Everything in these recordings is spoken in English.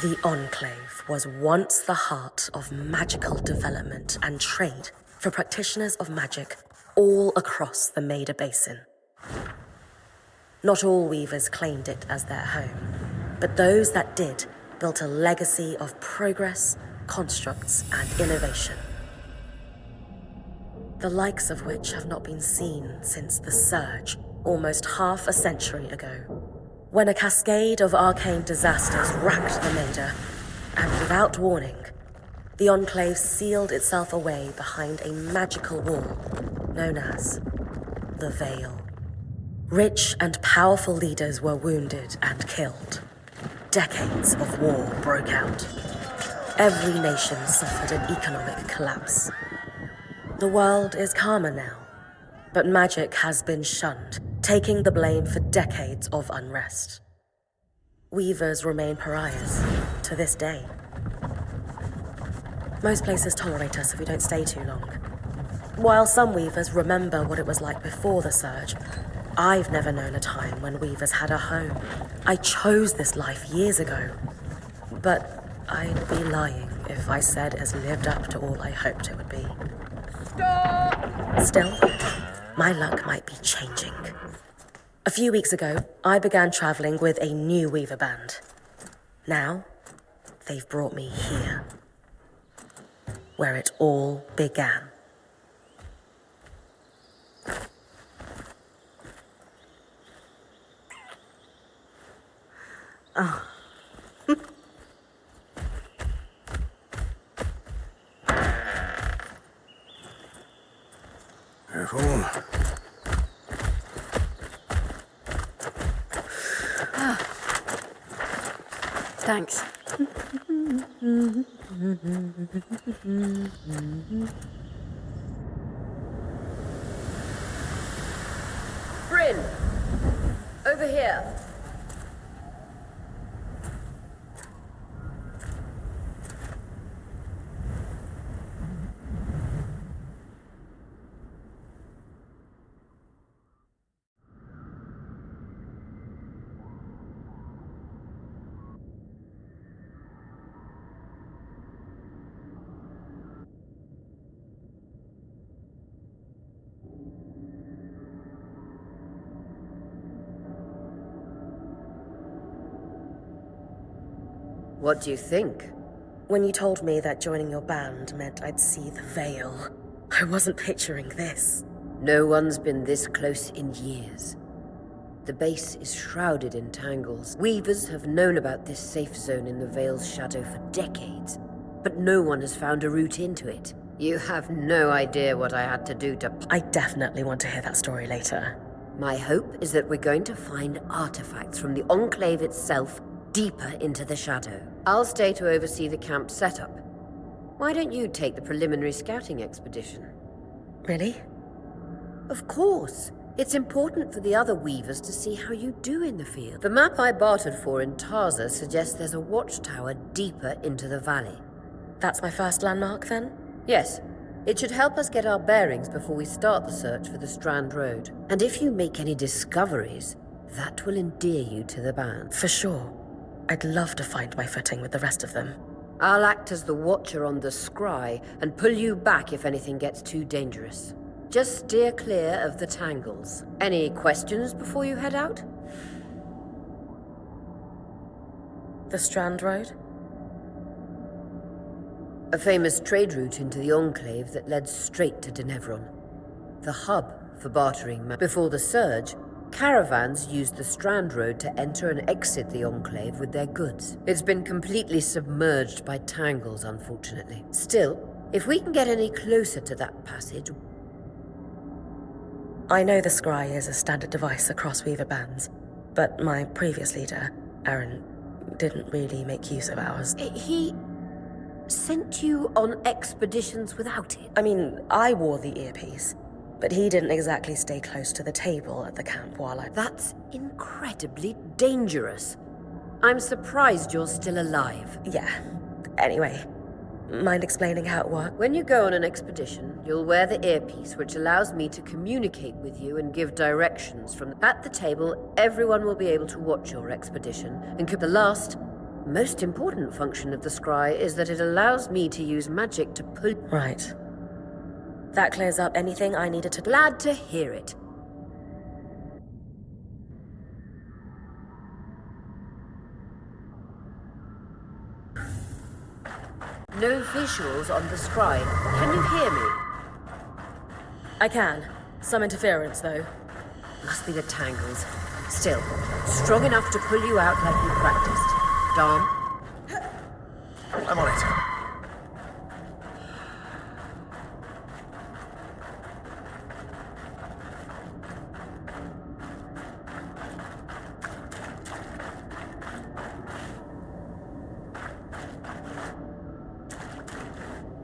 The Enclave was once the heart of magical development and trade for practitioners of magic all across the Maida Basin. Not all weavers claimed it as their home, but those that did built a legacy of progress, constructs, and innovation. The likes of which have not been seen since the Surge, almost half a century ago, when a cascade of arcane disasters racked the Maida, and without warning, the Enclave sealed itself away behind a magical wall known as the Veil. Rich and powerful leaders were wounded and killed. Decades of war broke out. Every nation suffered an economic collapse. The world is calmer now, but magic has been shunned, taking the blame for decades of unrest. Weavers remain pariahs to this day. Most places tolerate us if we don't stay too long. While some weavers remember what it was like before the Surge, I've never known a time when weavers had a home. I chose this life years ago, but I'd be lying if I said it has lived up to all I hoped it would be. Stop! Still, my luck might be changing. A few weeks ago, I began traveling with a new weaver band. Now, they've brought me here, where it all began. Oh. Careful. Ah. Thanks. Brynn! Over here. What do you think? When you told me that joining your band meant I'd see the Veil, I wasn't picturing this. No one's been this close in years. The base is shrouded in tangles. Weavers have known about this safe zone in the Veil's shadow for decades, but no one has found a route into it. You have no idea what I had to do to... I definitely want to hear that story later. My hope is that we're going to find artifacts from the Enclave itself deeper into the shadow. I'll stay to oversee the camp setup. Why don't you take the preliminary scouting expedition? Really? Of course. It's important for the other weavers to see how you do in the field. The map I bartered for in Tarza suggests there's a watchtower deeper into the valley. That's my first landmark, then? Yes. It should help us get our bearings before we start the search for the Strand Road. And if you make any discoveries, that will endear you to the band. For sure. I'd love to find my footing with the rest of them. I'll act as the watcher on the scry and pull you back if anything gets too dangerous. Just steer clear of the tangles. Any questions before you head out? The Strand Road? A famous trade route into the Enclave that led straight to Denevron. The hub for bartering. Before the Surge, caravans used the Strand Road to enter and exit the Enclave with their goods. It's been completely submerged by tangles, unfortunately. Still, if we can get any closer to that passage... I know the scry is a standard device across weaver bands, but my previous leader, Aaron, didn't really make use of ours. He sent you on expeditions without it? I mean, I wore the earpiece, but he didn't exactly stay close to the table at the camp while I... That's incredibly dangerous. I'm surprised you're still alive. Yeah. Anyway, mind explaining how it worked? When you go on an expedition, you'll wear the earpiece, which allows me to communicate with you and give directions from... At the table, everyone will be able to watch your expedition, and the last most important function of the scry is that it allows me to use magic to pull... Right. That clears up anything I needed to... Glad to hear it. No visuals on the scry. Can you hear me? I can. Some interference, though. Must be the tangles. Still, strong enough to pull you out like you practiced. Dom? I'm on it.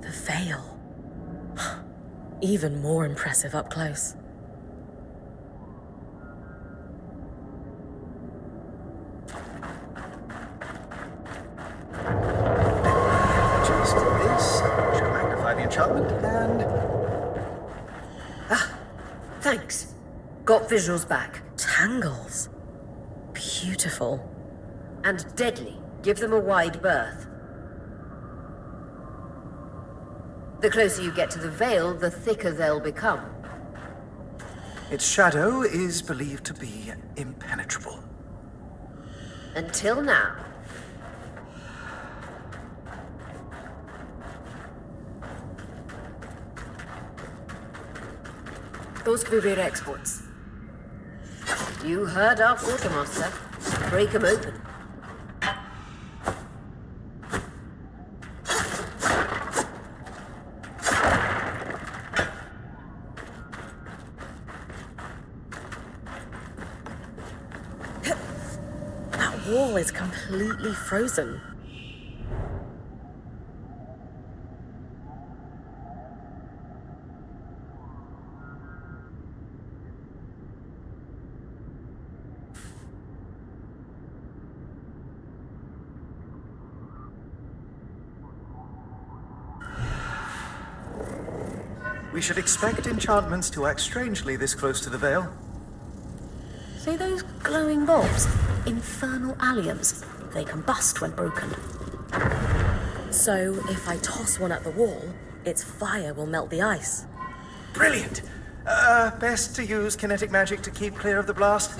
The veil. Even more impressive up close. Just this. Should magnify the enchantment and... Thanks. Got visuals back. Tangles. Beautiful. And deadly. Give them a wide berth. The closer you get to the veil, the thicker they'll become. Its shadow is believed to be impenetrable. Until now. Those could be rare exports. You heard our quartermaster. Break them open. That wall is completely frozen. We should expect enchantments to act strangely this close to the veil. See those glowing bulbs? Infernal alliums. They combust when broken. So, if I toss one at the wall, its fire will melt the ice. Brilliant! Best to use kinetic magic to keep clear of the blast.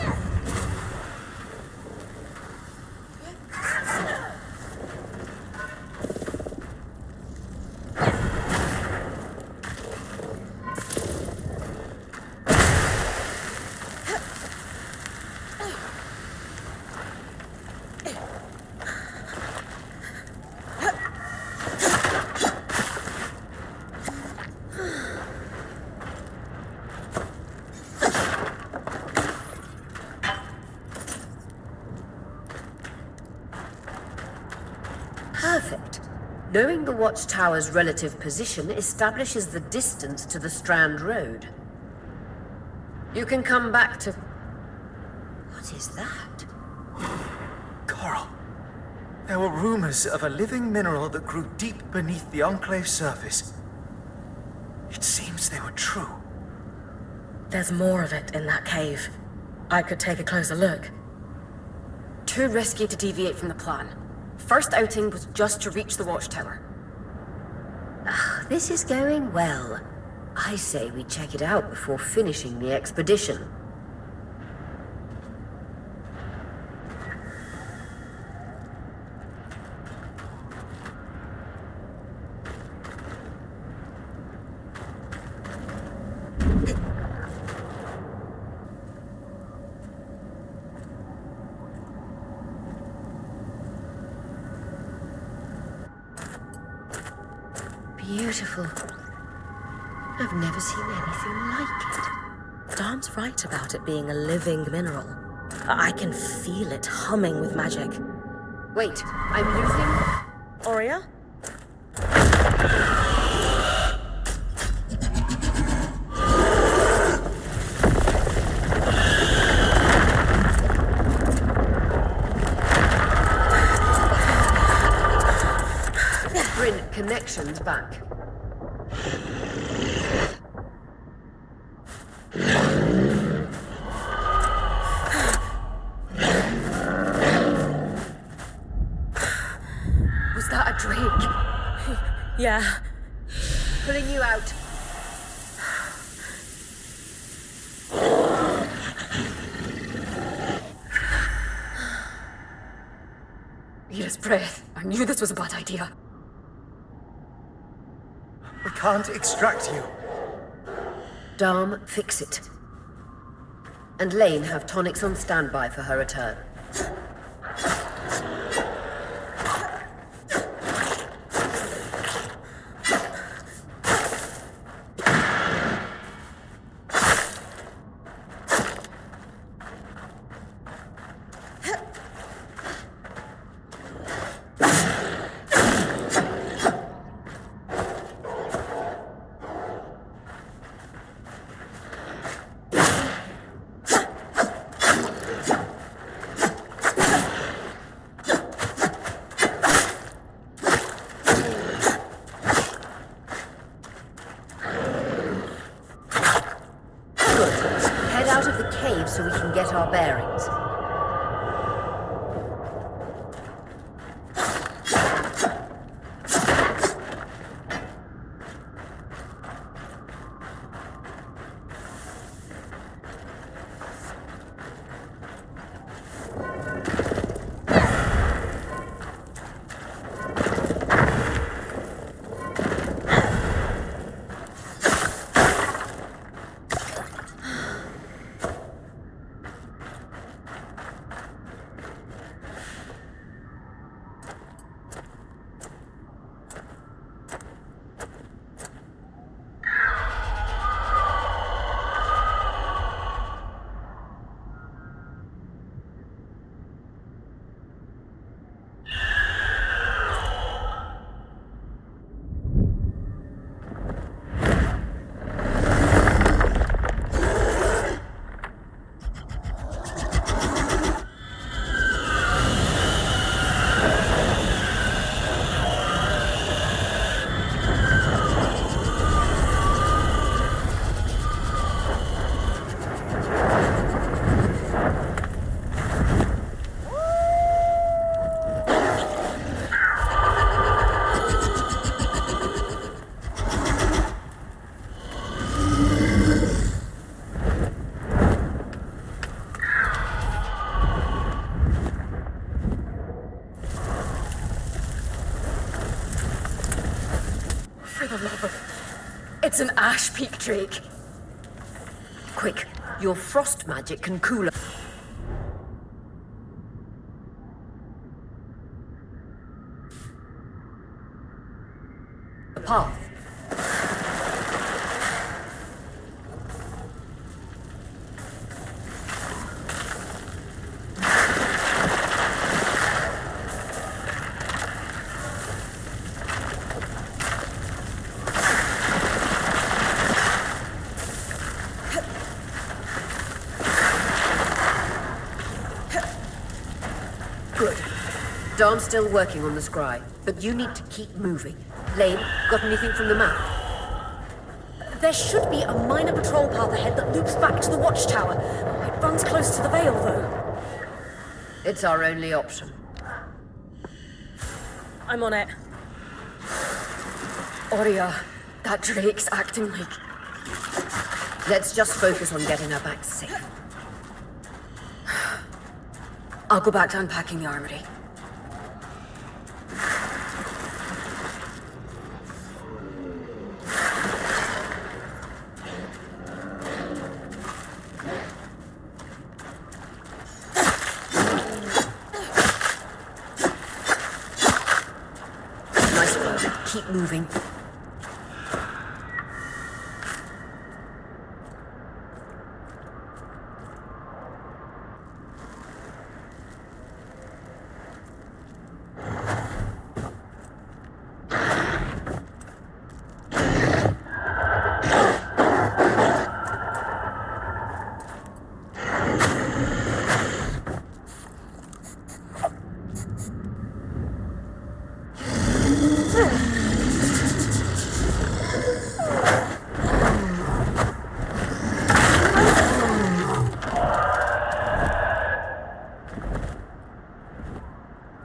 Perfect. Knowing the watchtower's relative position establishes the distance to the Strand Road. You can come back to... What is that? Coral. There were rumors of a living mineral that grew deep beneath the Enclave surface. It seems they were true. There's more of it in that cave. I could take a closer look. Too risky to deviate from the plan. First outing was just to reach the watchtower. This is going well. I say we check it out before finishing the expedition. Beautiful. I've never seen anything like it. Dom's right about it being a living mineral. I can feel it humming with magic. Wait, I'm losing... Aurea? Brynn, connections back. breath. I knew this was a bad idea. We can't extract you. Dharm, fix it. And Lane have tonics on standby for her return. So we can get our bearings. It's an ash peak drake. Quick, your frost magic can cool the path. Darm's still working on the scry, but you need to keep moving. Lane, got anything from the map? There should be a minor patrol path ahead that loops back to the watchtower. It runs close to the Vale, though. It's our only option. I'm on it. Oria, that drake's acting like... Let's just focus on getting her back safe. I'll go back to unpacking the armory. Nice work. Keep moving.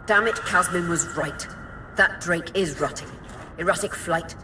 Damn it, Casmin was right. That drake is rotting. Erratic flight,